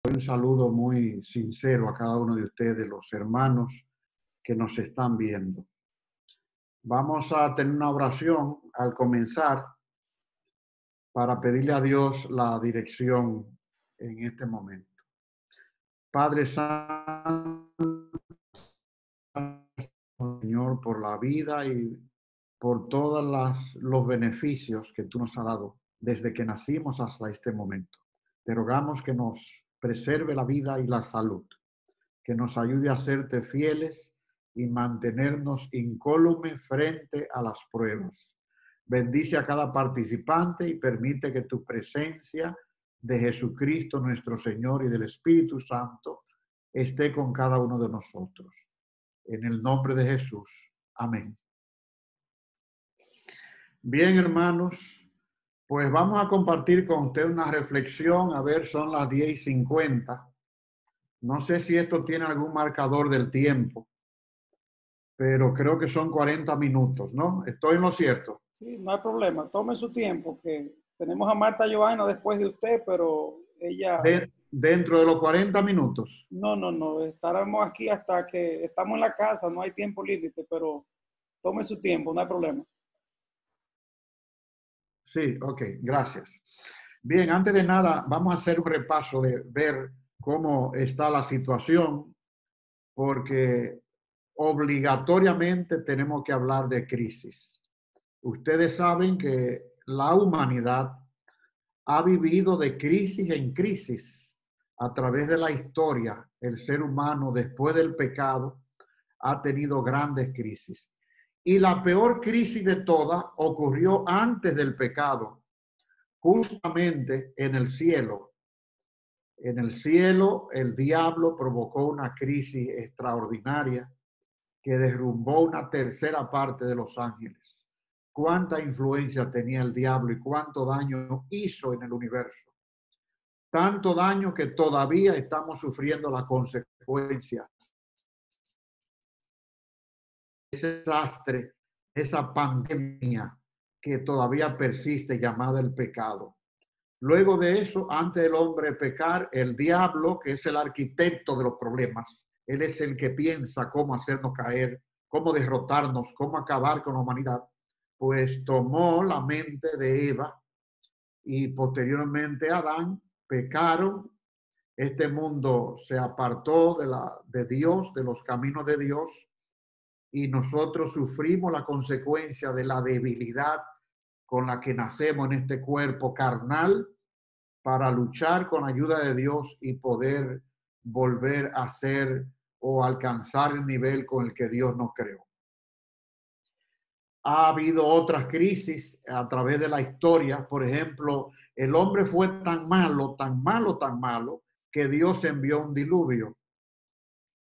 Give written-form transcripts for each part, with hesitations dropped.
Un saludo muy sincero a cada uno de ustedes, los hermanos que nos están viendo. Vamos a tener una oración al comenzar para pedirle a Dios la dirección en este momento. Padre Santo, Señor, por la vida y por todos los beneficios que tú nos has dado desde que nacimos hasta este momento. Te rogamos que nos preserve la vida y la salud, que nos ayude a serte fieles y mantenernos incólumes frente a las pruebas. Bendice a cada participante y permite que tu presencia de Jesucristo nuestro Señor y del Espíritu Santo esté con cada uno de nosotros. En el nombre de Jesús. Amén. Bien, hermanos, pues vamos a compartir con usted una reflexión. A ver, son las 10:50. No sé si esto tiene algún marcador del tiempo, pero creo que son 40 minutos, ¿no? ¿Estoy en lo cierto? Sí, no hay problema. Tome su tiempo, que tenemos a Marta Joana después de usted, pero ella... Dentro de los 40 minutos. No. Estaremos aquí hasta que estamos en la casa, no hay tiempo límite, pero tome su tiempo, no hay problema. Sí, ok, gracias. Bien, antes de nada, vamos a hacer un repaso de ver cómo está la situación, porque obligatoriamente tenemos que hablar de crisis. Ustedes saben que la humanidad ha vivido de crisis en crisis a través de la historia. El ser humano, después del pecado, ha tenido grandes crisis. Y la peor crisis de todas ocurrió antes del pecado, justamente en el cielo. En el cielo, el diablo provocó una crisis extraordinaria que derrumbó una tercera parte de los ángeles. ¿Cuánta influencia tenía el diablo y cuánto daño hizo en el universo? Tanto daño que todavía estamos sufriendo las consecuencias. Ese desastre, esa pandemia que todavía persiste, llamada el pecado. Luego de eso, antes del hombre pecar, el diablo, que es el arquitecto de los problemas, él es el que piensa cómo hacernos caer, cómo derrotarnos, cómo acabar con la humanidad, pues tomó la mente de Eva y posteriormente Adán, pecaron. Este mundo se apartó de Dios, de los caminos de Dios, y nosotros sufrimos la consecuencia de la debilidad con la que nacemos en este cuerpo carnal, para luchar con la ayuda de Dios y poder volver a ser o alcanzar el nivel con el que Dios nos creó. Ha habido otras crisis a través de la historia. Por ejemplo, el hombre fue tan malo, que Dios envió un diluvio.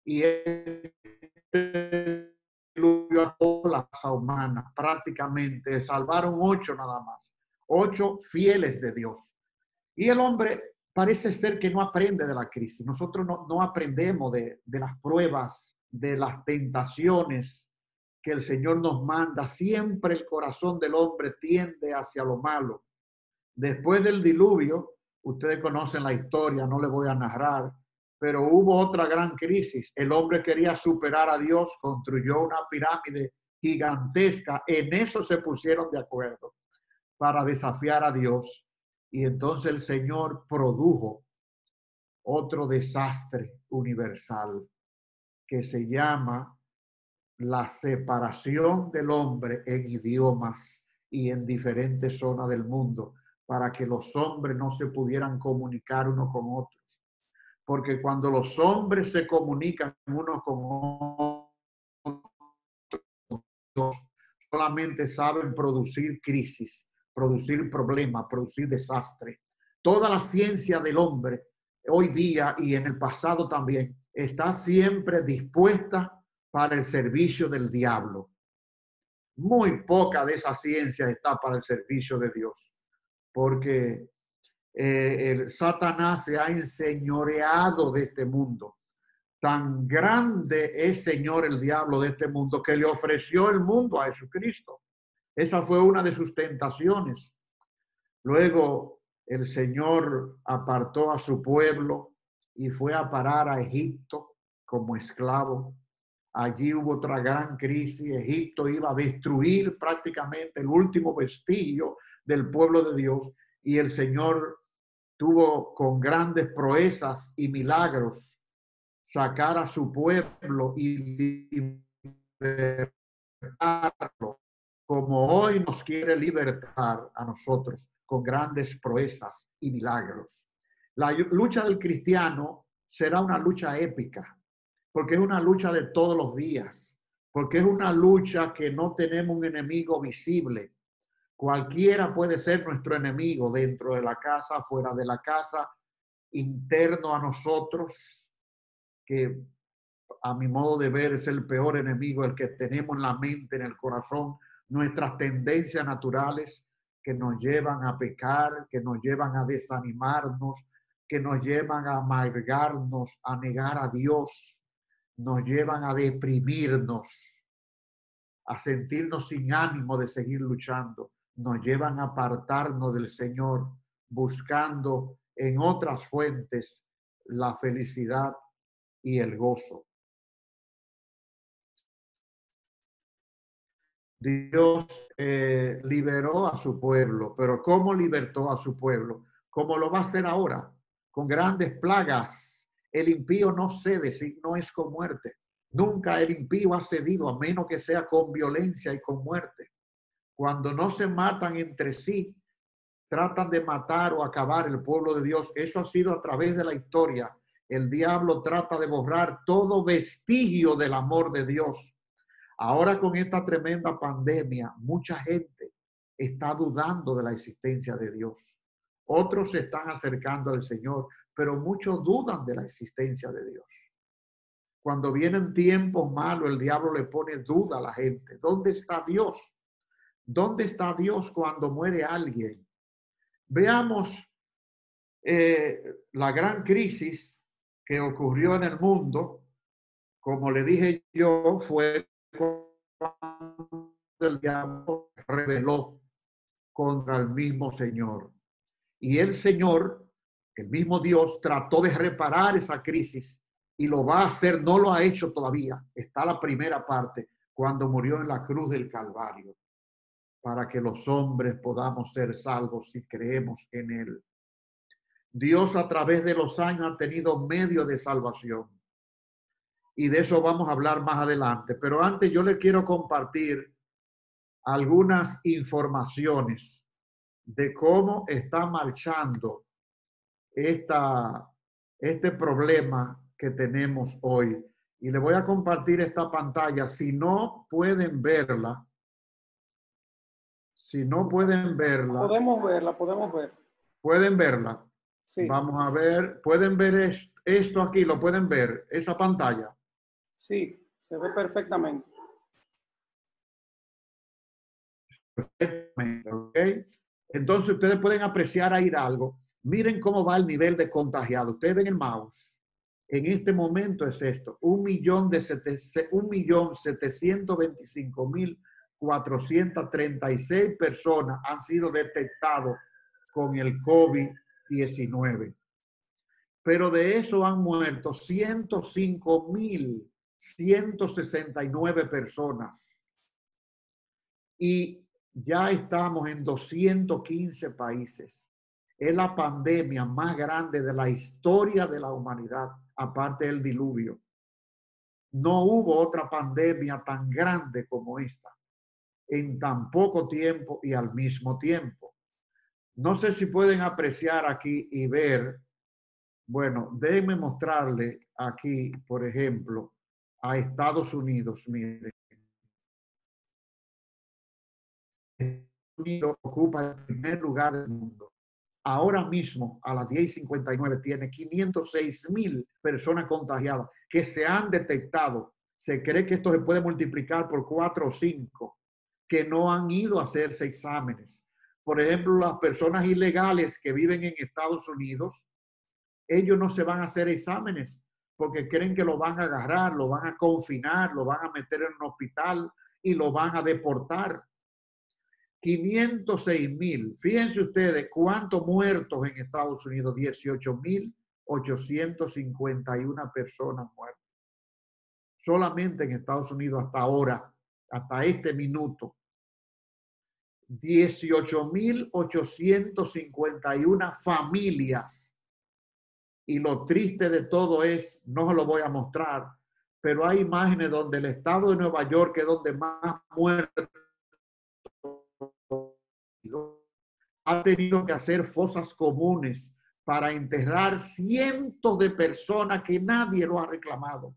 Y este diluvio a toda la raza humana, prácticamente salvaron 8 nada más. 8 fieles de Dios. Y el hombre parece ser que no aprende de la crisis. Nosotros no aprendemos de las pruebas, de las tentaciones que el Señor nos manda. Siempre el corazón del hombre tiende hacia lo malo. Después del diluvio, ustedes conocen la historia, no les voy a narrar, pero hubo otra gran crisis. El hombre quería superar a Dios, construyó una pirámide gigantesca. En eso se pusieron de acuerdo para desafiar a Dios. Y entonces el Señor produjo otro desastre universal que se llama la separación del hombre en idiomas y en diferentes zonas del mundo, para que los hombres no se pudieran comunicar unos con otros. Porque cuando los hombres se comunican unos con otros, solamente saben producir crisis, producir problemas, producir desastre. Toda la ciencia del hombre hoy día y en el pasado también está siempre dispuesta para el servicio del diablo. Muy poca de esa ciencia está para el servicio de Dios, porque el Satanás se ha enseñoreado de este mundo. Tan grande es, Señor, el diablo de este mundo, que le ofreció el mundo a Jesucristo. Esa fue una de sus tentaciones. Luego el Señor apartó a su pueblo y fue a parar a Egipto como esclavo. Allí hubo otra gran crisis. Egipto iba a destruir prácticamente el último vestigio del pueblo de Dios, y el Señor tuvo con grandes proezas y milagros sacar a su pueblo y libertarlo, como hoy nos quiere libertar a nosotros con grandes proezas y milagros. La lucha del cristiano será una lucha épica, porque es una lucha de todos los días, porque es una lucha que no tenemos un enemigo visible. Cualquiera puede ser nuestro enemigo, dentro de la casa, fuera de la casa, interno a nosotros, que a mi modo de ver es el peor enemigo, el que tenemos en la mente, en el corazón, nuestras tendencias naturales que nos llevan a pecar, que nos llevan a desanimarnos, que nos llevan a amargarnos, a negar a Dios, nos llevan a deprimirnos, a sentirnos sin ánimo de seguir luchando, nos llevan a apartarnos del Señor, buscando en otras fuentes la felicidad y el gozo. Dios liberó a su pueblo, pero ¿cómo libertó a su pueblo? ¿Cómo lo va a hacer ahora? Con grandes plagas. El impío no cede si no es con muerte. Nunca el impío ha cedido, a menos que sea con violencia y con muerte. Cuando no se matan entre sí, tratan de matar o acabar el pueblo de Dios. Eso ha sido a través de la historia. El diablo trata de borrar todo vestigio del amor de Dios. Ahora con esta tremenda pandemia, mucha gente está dudando de la existencia de Dios. Otros se están acercando al Señor, pero muchos dudan de la existencia de Dios. Cuando vienen tiempos malos, el diablo le pone duda a la gente. ¿Dónde está Dios? ¿Dónde está Dios cuando muere alguien? Veamos la gran crisis que ocurrió en el mundo. Como le dije yo, fue cuando el diablo rebeló contra el mismo Señor. Y el Señor, el mismo Dios, trató de reparar esa crisis y lo va a hacer. No lo ha hecho todavía. Está la primera parte, cuando murió en la cruz del Calvario, para que los hombres podamos ser salvos si creemos en Él. Dios a través de los años ha tenido medios de salvación. Y de eso vamos a hablar más adelante. Pero antes yo le quiero compartir algunas informaciones de cómo está marchando este problema que tenemos hoy. Y le voy a compartir esta pantalla. Si no pueden verla, Podemos verla, podemos ver. Pueden verla. Sí. Vamos a ver, pueden ver esto aquí, lo pueden ver, esa pantalla. Sí, se ve perfectamente. Perfectamente, ¿ok? Entonces ustedes pueden apreciar ahí algo. Miren cómo va el nivel de contagiado. Ustedes ven el mouse. En este momento es esto: 1.725.436 personas han sido detectados con el COVID-19. Pero de eso han muerto 105.169 personas. Y ya estamos en 215 países. Es la pandemia más grande de la historia de la humanidad, aparte del diluvio. No hubo otra pandemia tan grande como esta, en tan poco tiempo y al mismo tiempo. No sé si pueden apreciar aquí y ver. Bueno, déjenme mostrarle aquí, por ejemplo, a Estados Unidos. Miren. Estados Unidos ocupa el primer lugar del mundo. Ahora mismo, a las 10:59, tiene 506.000 personas contagiadas que se han detectado. Se cree que esto se puede multiplicar por 4 o 5 que no han ido a hacerse exámenes. Por ejemplo, las personas ilegales que viven en Estados Unidos, ellos no se van a hacer exámenes porque creen que lo van a agarrar, lo van a confinar, lo van a meter en un hospital y lo van a deportar. 506.000. Fíjense ustedes cuántos muertos en Estados Unidos: 851 personas muertas. Solamente en Estados Unidos hasta ahora, hasta este minuto, 18.851 familias. Y lo triste de todo es, no se lo voy a mostrar, pero hay imágenes donde el estado de Nueva York es donde más muertos ha tenido que hacer fosas comunes para enterrar cientos de personas que nadie lo ha reclamado,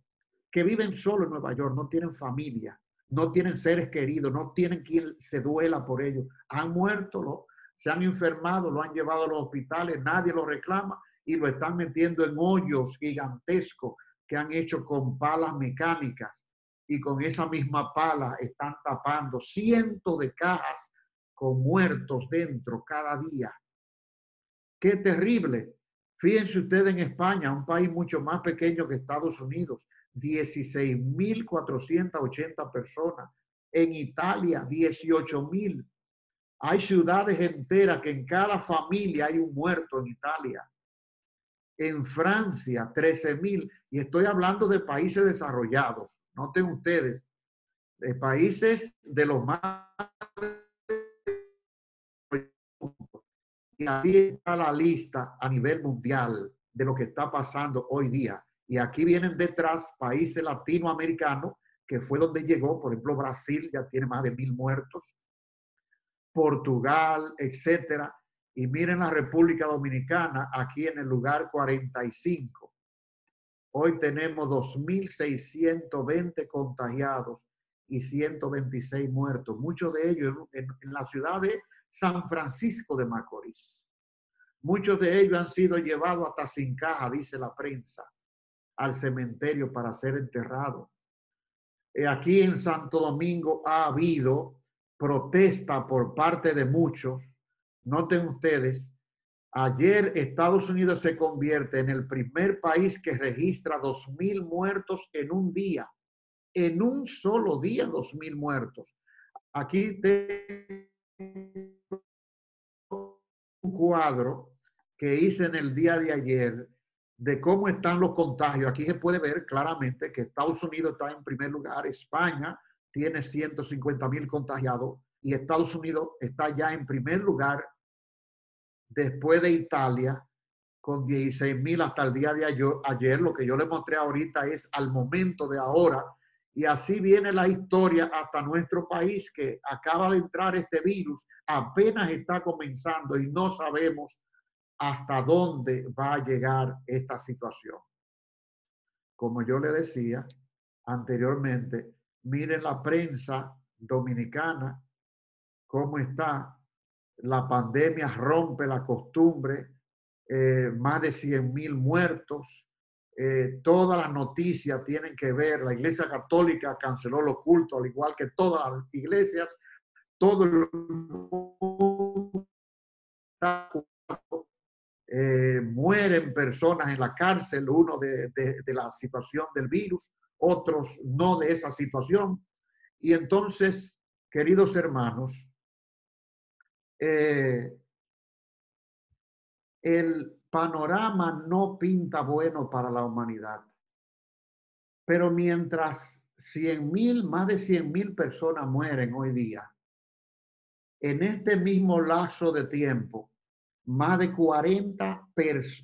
que viven solo en Nueva York, no tienen familia, no tienen seres queridos, no tienen quien se duela por ellos. Han muerto, se han enfermado, lo han llevado a los hospitales, nadie lo reclama y lo están metiendo en hoyos gigantescos que han hecho con palas mecánicas, y con esa misma pala están tapando cientos de cajas con muertos dentro cada día. ¡Qué terrible! Fíjense ustedes en España, un país mucho más pequeño que Estados Unidos, 16.480 personas. En Italia, 18.000. Hay ciudades enteras que en cada familia hay un muerto en Italia. En Francia, 13.000. Y estoy hablando de países desarrollados. Noten ustedes, de países de los más... Y así está la lista a nivel mundial de lo que está pasando hoy día. Y aquí vienen detrás países latinoamericanos, que fue donde llegó. Por ejemplo, Brasil ya tiene más de 1.000 muertos. Portugal, etcétera. Y miren la República Dominicana, aquí en el lugar 45. Hoy tenemos 2.620 contagiados y 126 muertos. Muchos de ellos en la ciudad de San Francisco de Macorís. Muchos de ellos han sido llevados hasta sin caja, dice la prensa, al cementerio para ser enterrados. Aquí en Santo Domingo ha habido protesta por parte de muchos. Noten ustedes, ayer Estados Unidos se convierte en el primer país que registra 2.000 muertos en un día. En un solo día, 2.000 muertos. Aquí tengo un cuadro que hice en el día de ayer de cómo están los contagios. Aquí se puede ver claramente que Estados Unidos está en primer lugar, España tiene 150.000 contagiados y Estados Unidos está ya en primer lugar después de Italia con 16.000 hasta el día de ayer. Lo que yo les mostré ahorita es al momento de ahora, y así viene la historia hasta nuestro país, que acaba de entrar este virus, apenas está comenzando y no sabemos hasta dónde va a llegar esta situación. Como yo le decía anteriormente, miren la prensa dominicana, cómo está. La pandemia rompe la costumbre, más de 100.000 muertos. Todas las noticias tienen que ver, la Iglesia Católica canceló los cultos, al igual que todas las iglesias. Todo el mundo está mueren personas en la cárcel, uno de la situación del virus, otros no de esa situación. Y entonces, queridos hermanos, el panorama no pinta bueno para la humanidad. Pero mientras 100.000, más de 100.000 personas mueren hoy día, en este mismo lapso de tiempo, más de 40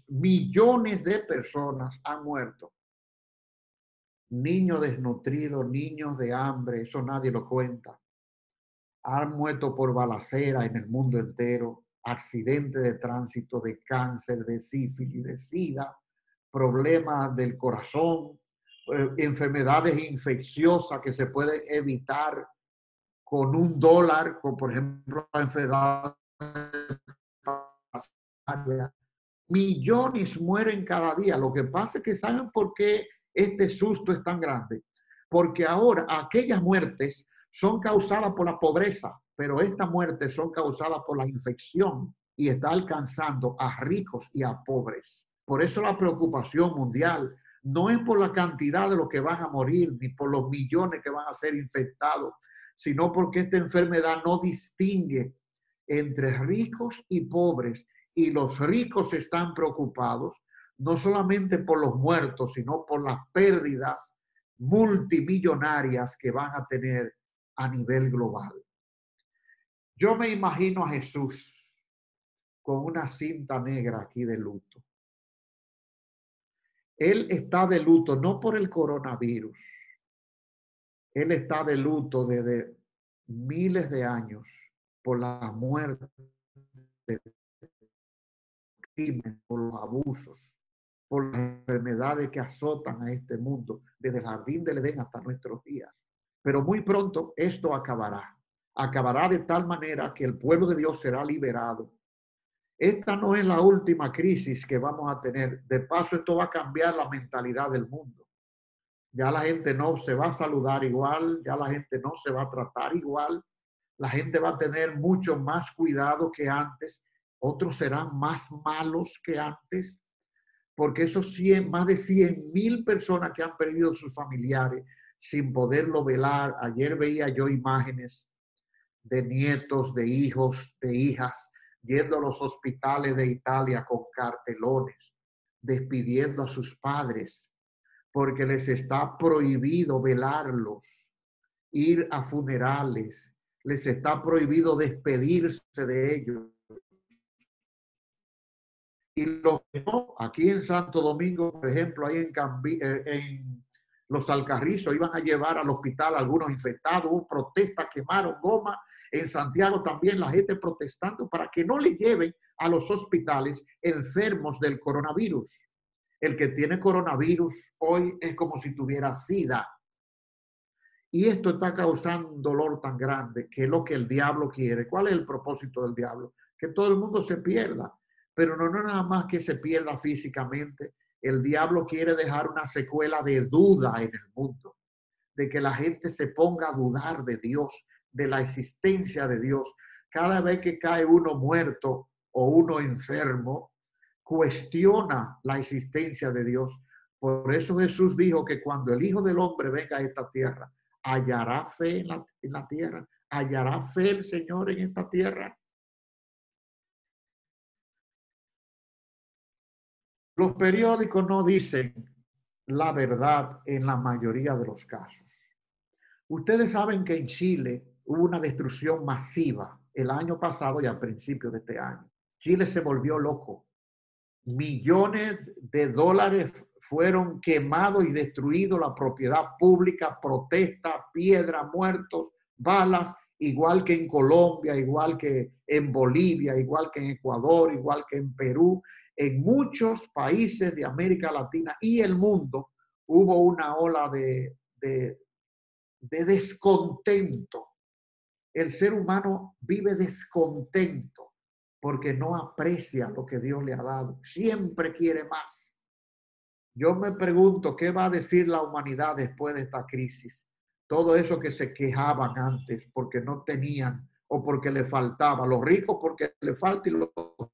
millones de personas han muerto. Niños desnutridos, niños de hambre, eso nadie lo cuenta. Han muerto por balacera en el mundo entero, accidentes de tránsito, de cáncer, de sífilis, de sida, problemas del corazón, enfermedades infecciosas que se pueden evitar con $1, como por ejemplo la enfermedad. Millones mueren cada día. Lo que pasa es que ¿saben por qué este susto es tan grande? Porque ahora aquellas muertes son causadas por la pobreza, pero estas muertes son causadas por la infección y está alcanzando a ricos y a pobres. Por eso la preocupación mundial no es por la cantidad de los que van a morir, ni por los millones que van a ser infectados, sino porque esta enfermedad no distingue entre ricos y pobres, y los ricos están preocupados no solamente por los muertos, sino por las pérdidas multimillonarias que van a tener a nivel global. Yo me imagino a Jesús con una cinta negra aquí de luto. Él está de luto no por el coronavirus. Él está de luto desde miles de años por la muerte, por los abusos, por las enfermedades que azotan a este mundo desde el jardín del Edén hasta nuestros días. Pero muy pronto esto acabará. Acabará de tal manera que el pueblo de Dios será liberado. Esta no es la última crisis que vamos a tener. De paso, esto va a cambiar la mentalidad del mundo. Ya la gente no se va a saludar igual, ya la gente no se va a tratar igual. La gente va a tener mucho más cuidado que antes. Otros serán más malos que antes, porque esos más de 100,000 personas que han perdido sus familiares sin poderlo velar. Ayer veía yo imágenes de nietos, de hijos, de hijas, yendo a los hospitales de Italia con cartelones, despidiendo a sus padres, porque les está prohibido velarlos, ir a funerales, les está prohibido despedirse de ellos. Y los que no, aquí en Santo Domingo, por ejemplo, ahí en Los Alcarrizos, iban a llevar al hospital a algunos infectados, hubo protestas, quemaron goma. En Santiago también la gente protestando para que no le lleven a los hospitales enfermos del coronavirus. El que tiene coronavirus hoy es como si tuviera SIDA. Y esto está causando un dolor tan grande, que es lo que el diablo quiere. ¿Cuál es el propósito del diablo? Que todo el mundo se pierda. Pero no nada más que se pierda físicamente. El diablo quiere dejar una secuela de duda en el mundo, de que la gente se ponga a dudar de Dios, de la existencia de Dios. Cada vez que cae uno muerto o uno enfermo, cuestiona la existencia de Dios. Por eso Jesús dijo que cuando el Hijo del Hombre venga a esta tierra, hallará fe en la tierra, hallará fe el Señor en esta tierra. Los periódicos no dicen la verdad en la mayoría de los casos. Ustedes saben que en Chile hubo una destrucción masiva el año pasado y al principio de este año. Chile se volvió loco. Millones de dólares fueron quemados y destruidos, la propiedad pública, protestas, piedras, muertos, balas, igual que en Colombia, igual que en Bolivia, igual que en Ecuador, igual que en Perú. En muchos países de América Latina y el mundo hubo una ola de descontento. El ser humano vive descontento porque no aprecia lo que Dios le ha dado. Siempre quiere más. Yo me pregunto, ¿qué va a decir la humanidad después de esta crisis? Todo eso que se quejaban antes porque no tenían o porque le faltaba. Los ricos porque le falta y los pobres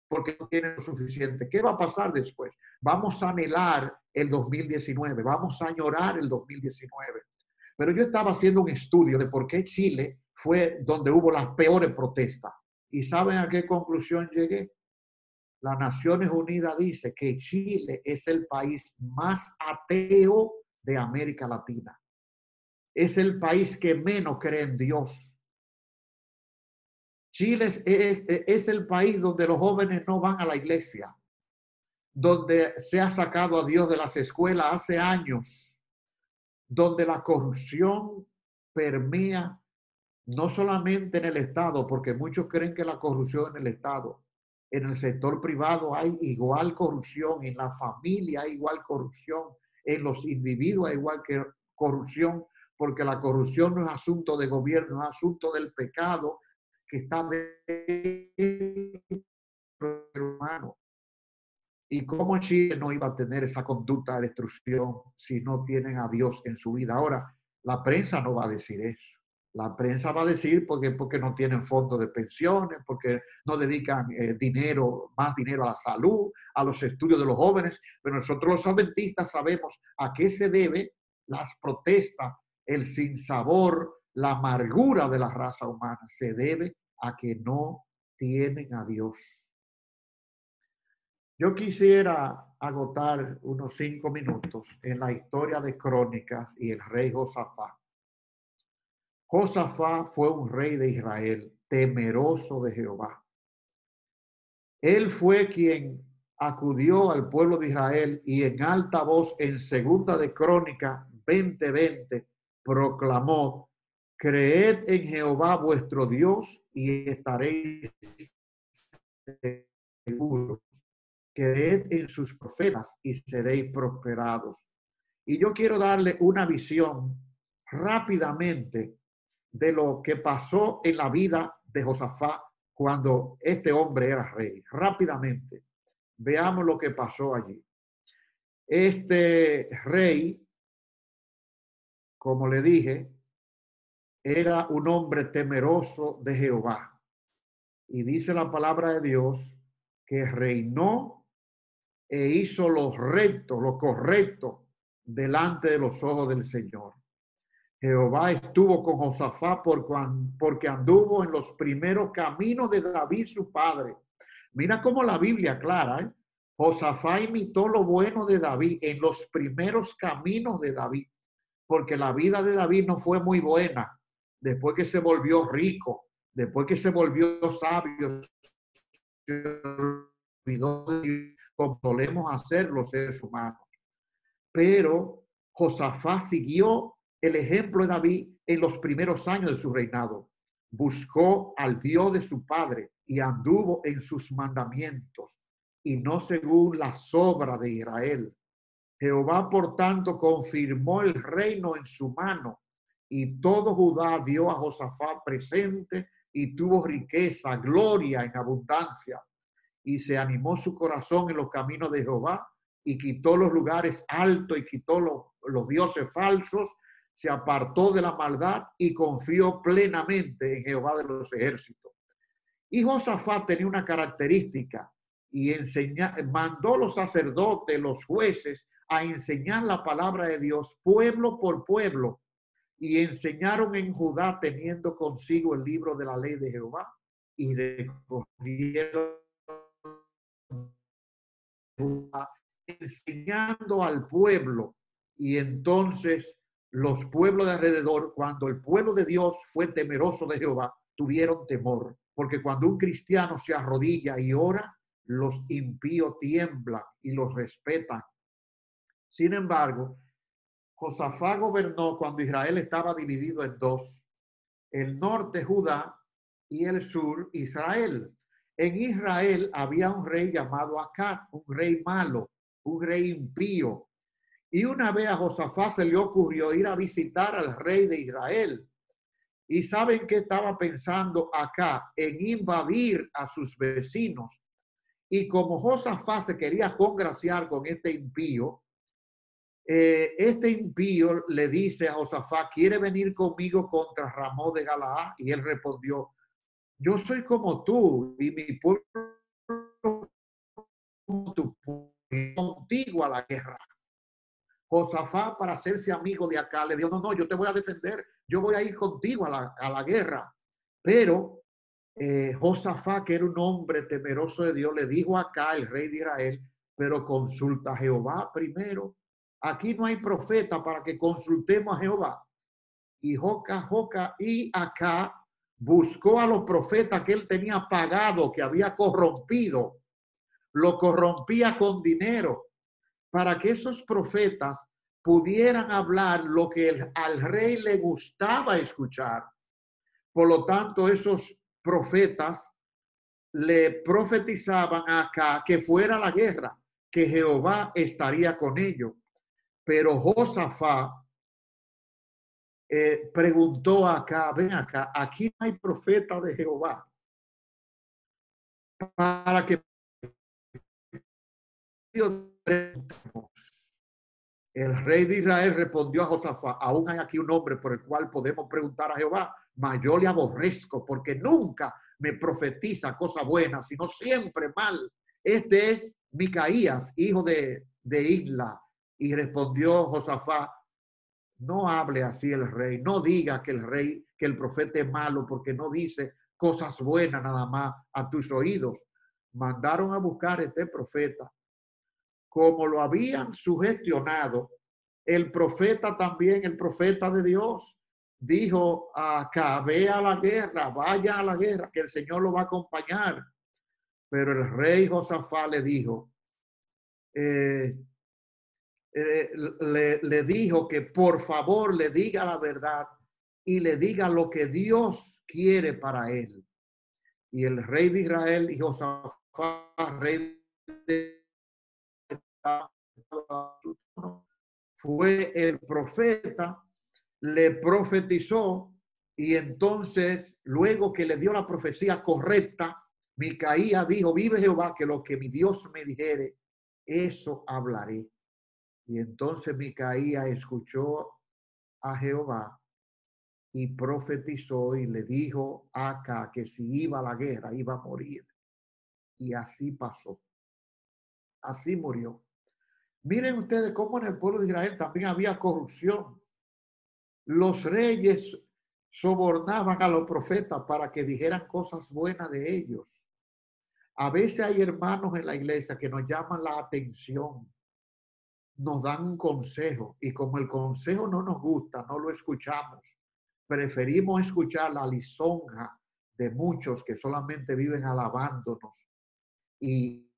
porque no tienen lo suficiente. ¿Qué va a pasar después? Vamos a anhelar el 2019, vamos a añorar el 2019. Pero yo estaba haciendo un estudio de por qué Chile fue donde hubo las peores protestas. ¿Y saben a qué conclusión llegué? Las Naciones Unidas dice que Chile es el país más ateo de América Latina. Es el país que menos cree en Dios. Chile es el país donde los jóvenes no van a la iglesia, donde se ha sacado a Dios de las escuelas hace años, donde la corrupción permea no solamente en el Estado, porque muchos creen que la corrupción en el Estado. En el sector privado hay igual corrupción, en la familia hay igual corrupción, en los individuos hay igual que corrupción, porque la corrupción no es asunto de gobierno, es asunto del pecado que está dentro del ser humano. ¿Y cómo Chile no iba a tener esa conducta de destrucción si no tienen a Dios en su vida? Ahora, la prensa no va a decir eso. La prensa va a decir porque no tienen fondos de pensiones, porque no dedican más dinero a la salud, a los estudios de los jóvenes. Pero nosotros los adventistas sabemos a qué se debe las protestas, el sinsabor, la amargura de la raza humana. Se debe a que no tienen a Dios. Yo quisiera agotar unos 5 minutos en la historia de Crónicas y el rey Josafat. Josafat fue un rey de Israel, temeroso de Jehová. Él fue quien acudió al pueblo de Israel y en alta voz en segunda de Crónicas 20:20 proclamó: creed en Jehová vuestro Dios y estaréis seguros. Creed en sus profetas y seréis prosperados. Y yo quiero darle una visión rápidamente de lo que pasó en la vida de Josafat cuando este hombre era rey. Rápidamente, veamos lo que pasó allí. Este rey, como le dije, era un hombre temeroso de Jehová. Y dice la palabra de Dios que reinó e hizo lo recto, lo correcto delante de los ojos del Señor. Jehová estuvo con Josafat porque anduvo en los primeros caminos de David su padre. Mira cómo la Biblia aclara, ¿eh? Josafat imitó lo bueno de David en los primeros caminos de David, porque la vida de David no fue muy buena. Después que se volvió rico, después que se volvió sabio, como solemos hacer los seres humanos. Pero Josafat siguió el ejemplo de David en los primeros años de su reinado. Buscó al Dios de su padre y anduvo en sus mandamientos y no según las obras de Israel. Jehová, por tanto, confirmó el reino en su mano y todo Judá dio a Josafat presente y tuvo riqueza, gloria en abundancia. Y se animó su corazón en los caminos de Jehová y quitó los lugares altos y quitó los dioses falsos, se apartó de la maldad y confió plenamente en Jehová de los ejércitos. Y Josafat tenía una característica y mandó los sacerdotes, los jueces, a enseñar la palabra de Dios pueblo por pueblo, y enseñaron en Judá teniendo consigo el libro de la ley de Jehová y recorrieron enseñando al pueblo. Y entonces los pueblos de alrededor, cuando el pueblo de Dios fue temeroso de Jehová, tuvieron temor, porque cuando un cristiano se arrodilla y ora, los impíos tiemblan y los respetan. Sin embargo, Josafat gobernó cuando Israel estaba dividido en dos: el norte Judá y el sur Israel. En Israel había un rey llamado Acab, un rey malo, un rey impío. Y una vez a Josafat se le ocurrió ir a visitar al rey de Israel. ¿Y saben qué estaba pensando acá? En invadir a sus vecinos. Y como Josafat se quería congraciar con este impío le dice a Josafat: ¿quiere venir conmigo contra Ramón de Galaad? Y él respondió: yo soy como tú y mi pueblo como tu pueblo, contigo a la guerra. Josafat, para hacerse amigo de acá, le dijo: no, yo te voy a defender, yo voy a ir contigo a la guerra. Pero Josafat, que era un hombre temeroso de Dios, le dijo acá, el rey de Israel: pero consulta a Jehová primero. Aquí no hay profeta para que consultemos a Jehová. Y y acá buscó a los profetas que él tenía pagado, que había corrompido, lo corrompía con dinero, para que esos profetas pudieran hablar lo que al rey le gustaba escuchar. Por lo tanto, esos profetas le profetizaban acá que fuera la guerra, que Jehová estaría con ellos. Pero Josafat preguntó acá: ven acá, aquí no hay profeta de Jehová para que preguntemos. El rey de Israel respondió a Josafat: aún hay aquí un hombre por el cual podemos preguntar a Jehová, mas yo le aborrezco porque nunca me profetiza cosa buena, sino siempre mal. Este es Micaías, hijo de Isla. Y respondió Josafat: no hable así el rey, no diga que el profeta es malo, porque no dice cosas buenas nada más a tus oídos. mandaron a buscar a este profeta. Como lo habían sugestionado, el profeta también, el profeta de Dios, dijo acá, ve a la guerra, vaya a la guerra, que el Señor lo va a acompañar. Pero el rey Josafat le dijo, eh, le dijo que por favor le diga la verdad y le diga lo que Dios quiere para él. Y el rey de Israel y Josafat, rey de fue el profeta, le profetizó y entonces luego que le dio la profecía correcta, Micaía dijo, vive Jehová, que lo que mi Dios me dijere, eso hablaré. Y entonces Micaía escuchó a Jehová y profetizó y le dijo a Acá que si iba a la guerra iba a morir. Y así pasó. Así murió. Miren ustedes cómo en el pueblo de Israel también había corrupción. Los reyes sobornaban a los profetas para que dijeran cosas buenas de ellos. A veces hay hermanos en la iglesia que nos llaman la atención, nos dan un consejo y como el consejo no nos gusta, no lo escuchamos. Preferimos escuchar la lisonja de muchos que solamente viven alabándonos y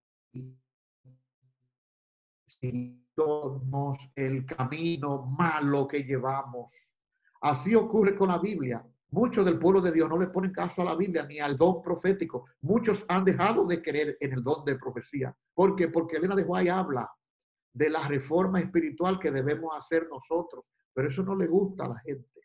seguimos el camino malo que llevamos. Así ocurre con la Biblia. Muchos del pueblo de Dios no le ponen caso a la Biblia ni al don profético. Muchos han dejado de creer en el don de profecía. ¿Por qué? Porque Elena de White habla de la reforma espiritual que debemos hacer nosotros. Pero eso no le gusta a la gente.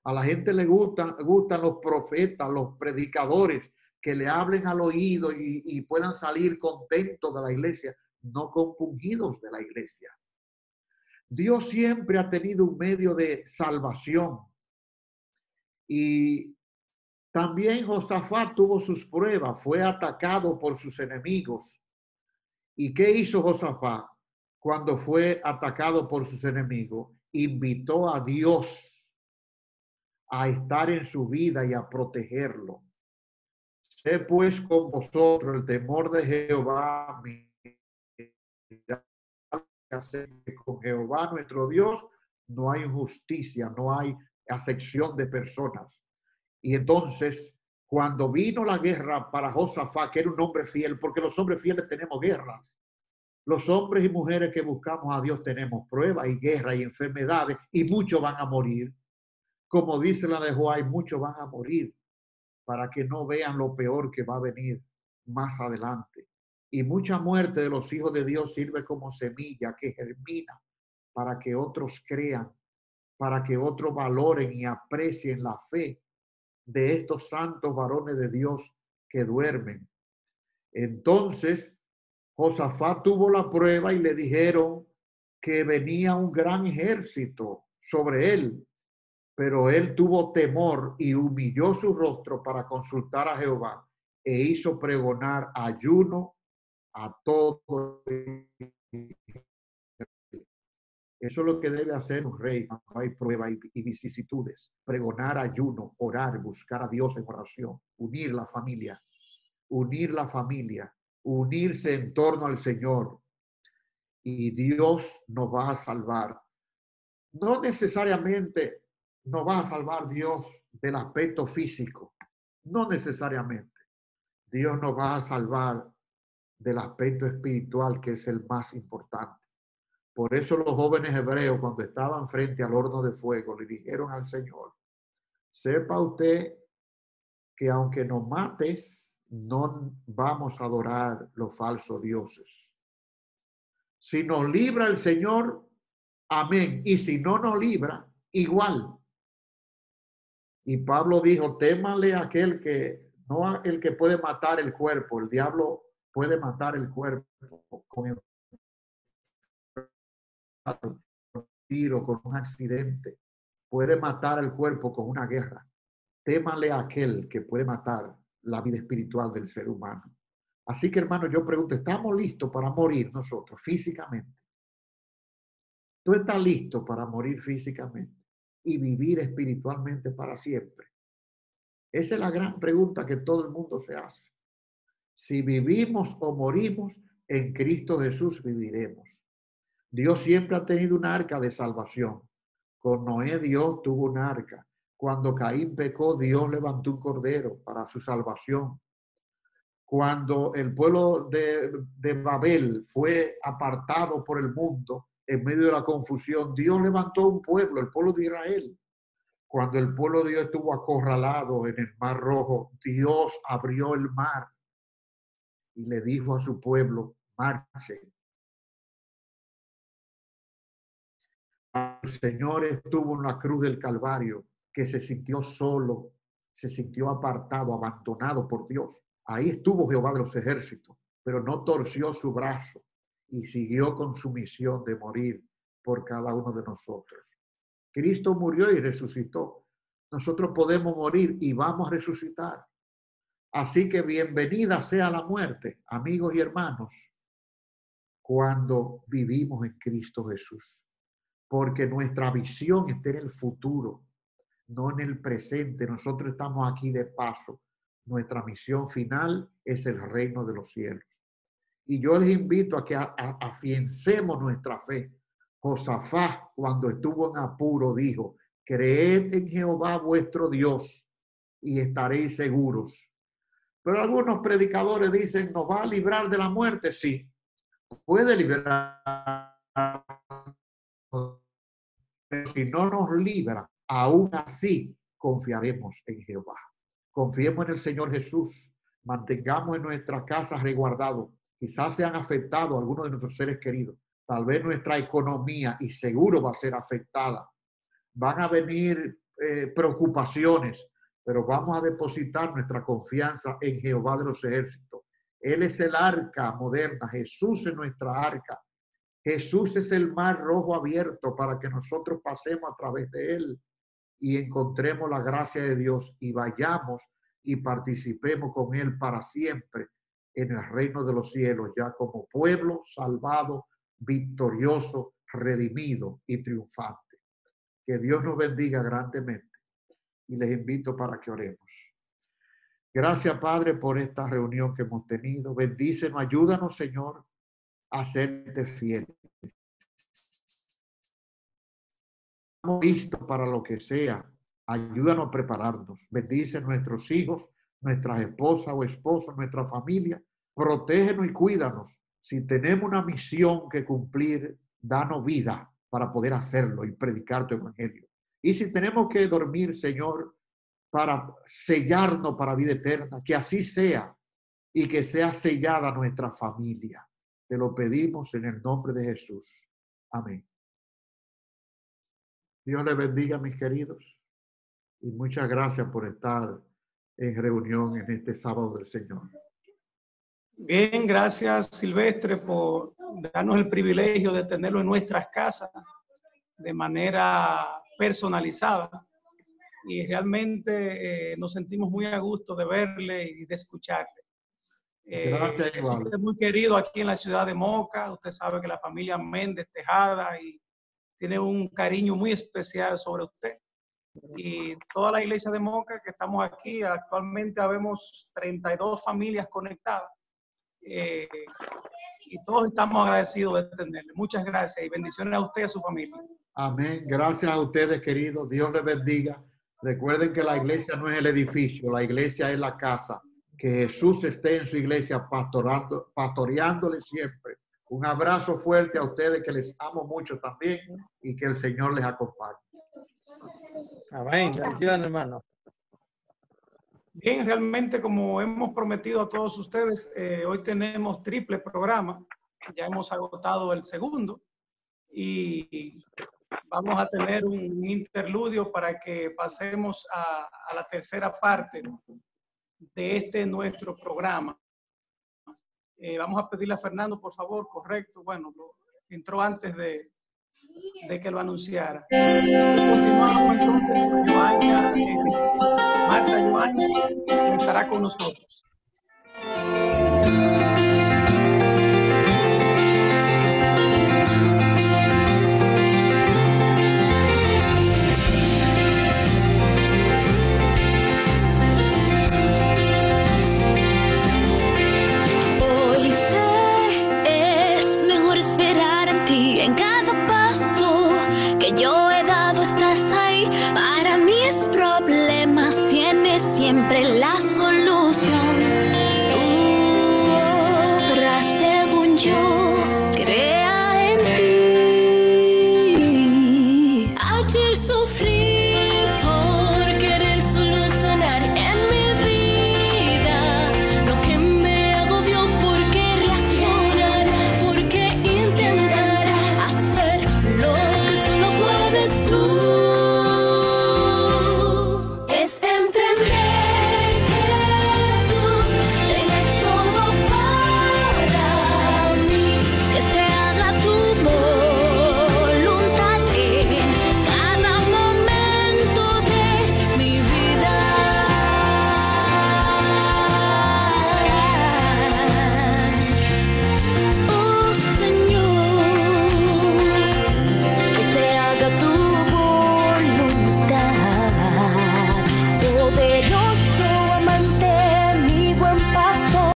A la gente le gustan los profetas, los predicadores que le hablen al oído y puedan salir contentos de la iglesia, no compungidos de la iglesia. Dios siempre ha tenido un medio de salvación. Y también Josafat tuvo sus pruebas, fue atacado por sus enemigos. ¿Y qué hizo Josafat cuando fue atacado por sus enemigos? Invitó a Dios a estar en su vida y a protegerlo. Sé pues con vosotros el temor de Jehová, con Jehová nuestro Dios no hay injusticia, no hay acepción de personas. Y entonces, cuando vino la guerra para Josafat, que era un hombre fiel, porque los hombres fieles tenemos guerras, los hombres y mujeres que buscamos a Dios tenemos pruebas y guerras y enfermedades, y muchos van a morir. Como dice la de Joai, muchos van a morir para que no vean lo peor que va a venir más adelante. Y mucha muerte de los hijos de Dios sirve como semilla que germina para que otros crean, para que otros valoren y aprecien la fe de estos santos varones de Dios que duermen. Entonces, Josafat tuvo la prueba y le dijeron que venía un gran ejército sobre él, pero él tuvo temor y humilló su rostro para consultar a Jehová e hizo pregonar ayuno a todo. Eso es lo que debe hacer un rey cuando hay pruebas y vicisitudes. Pregonar ayuno, orar, buscar a Dios en oración, unir la familia, unirse en torno al Señor. Y Dios nos va a salvar. No necesariamente nos va a salvar Dios del aspecto físico. No necesariamente. Dios nos va a salvar del aspecto espiritual, que es el más importante. Por eso los jóvenes hebreos, cuando estaban frente al horno de fuego, le dijeron al Señor, sepa usted que aunque nos mates, no vamos a adorar los falsos dioses. Si nos libra el Señor, amén. Y si no nos libra, igual. Y Pablo dijo, témale a aquel que, no el que puede matar el cuerpo. El diablo puede matar el cuerpo con el tiro, con un accidente. Puede matar el cuerpo con una guerra. Témale a aquel que puede matar la vida espiritual del ser humano. Así que, hermano, yo pregunto, ¿estamos listos para morir nosotros físicamente? ¿Tú estás listo para morir físicamente y vivir espiritualmente para siempre? Esa es la gran pregunta que todo el mundo se hace. Si vivimos o morimos, en Cristo Jesús viviremos. Dios siempre ha tenido un arca de salvación. Con Noé Dios tuvo un arca. Cuando Caín pecó, Dios levantó un cordero para su salvación. Cuando el pueblo de Babel fue apartado por el mundo en medio de la confusión, Dios levantó un pueblo, el pueblo de Israel. Cuando el pueblo de Dios estuvo acorralado en el Mar Rojo, Dios abrió el mar y le dijo a su pueblo, marchen. El Señor estuvo en la cruz del Calvario, que se sintió solo, se sintió apartado, abandonado por Dios. Ahí estuvo Jehová de los ejércitos, pero no torció su brazo y siguió con su misión de morir por cada uno de nosotros. Cristo murió y resucitó. Nosotros podemos morir y vamos a resucitar. Así que bienvenida sea la muerte, amigos y hermanos, cuando vivimos en Cristo Jesús. Porque nuestra visión está en el futuro, no en el presente. Nosotros estamos aquí de paso. Nuestra misión final es el reino de los cielos. Y yo les invito a que afiancemos nuestra fe. Josafat, cuando estuvo en apuro, dijo, creed en Jehová vuestro Dios y estaréis seguros. Pero algunos predicadores dicen, ¿nos va a librar de la muerte? Sí, puede librar. Pero si no nos libra, aún así confiaremos en Jehová. Confiemos en el Señor Jesús. Mantengamos en nuestras casas resguardados. Quizás sean afectados algunos de nuestros seres queridos. Tal vez nuestra economía, y seguro va a ser afectada. Van a venir preocupaciones, pero vamos a depositar nuestra confianza en Jehová de los ejércitos. Él es el arca moderna. Jesús es nuestra arca. Jesús es el mar rojo abierto para que nosotros pasemos a través de él y encontremos la gracia de Dios y vayamos y participemos con él para siempre en el reino de los cielos, ya como pueblo salvado, victorioso, redimido y triunfante. Que Dios nos bendiga grandemente y les invito para que oremos. Gracias, Padre, por esta reunión que hemos tenido. Bendícenos, ayúdanos, Señor, a serte fiel. Estamos listos para lo que sea. Ayúdanos a prepararnos. Bendice nuestros hijos, nuestras esposas o esposos, nuestra familia. Protégenos y cuídanos. Si tenemos una misión que cumplir, danos vida para poder hacerlo y predicar tu evangelio. Y si tenemos que dormir, Señor, para sellarnos para vida eterna, que así sea y que sea sellada nuestra familia. Te lo pedimos en el nombre de Jesús. Amén. Dios les bendiga, mis queridos. Y muchas gracias por estar en reunión en este sábado del Señor. Bien, gracias, Silvestre, por darnos el privilegio de tenerlo en nuestras casas de manera personalizada. Y realmente nos sentimos muy a gusto de verle y de escucharle. Gracias, es igual. usted muy querido aquí en la ciudad de Moca. Usted sabe que la familia Méndez Tejada y tiene un cariño muy especial sobre usted. Y toda la iglesia de Moca que estamos aquí, actualmente habemos 32 familias conectadas. Y todos estamos agradecidos de tenerle. Muchas gracias y bendiciones a usted y a su familia. Amén. Gracias a ustedes, queridos. Dios les bendiga. Recuerden que la iglesia no es el edificio, la iglesia es la casa. Que Jesús esté en su iglesia pastoreándole siempre. Un abrazo fuerte a ustedes que les amo mucho también y que el Señor les acompañe. Amén. Bendiciones, hermano. Bien, realmente como hemos prometido a todos ustedes, hoy tenemos triple programa. Ya hemos agotado el segundo y vamos a tener un interludio para que pasemos a la tercera parte de este nuestro programa. Vamos a pedirle a Fernando, por favor, correcto. Bueno, entró antes de que lo anunciara. Continuamos entonces con Marta Joaña, que estará con nosotros.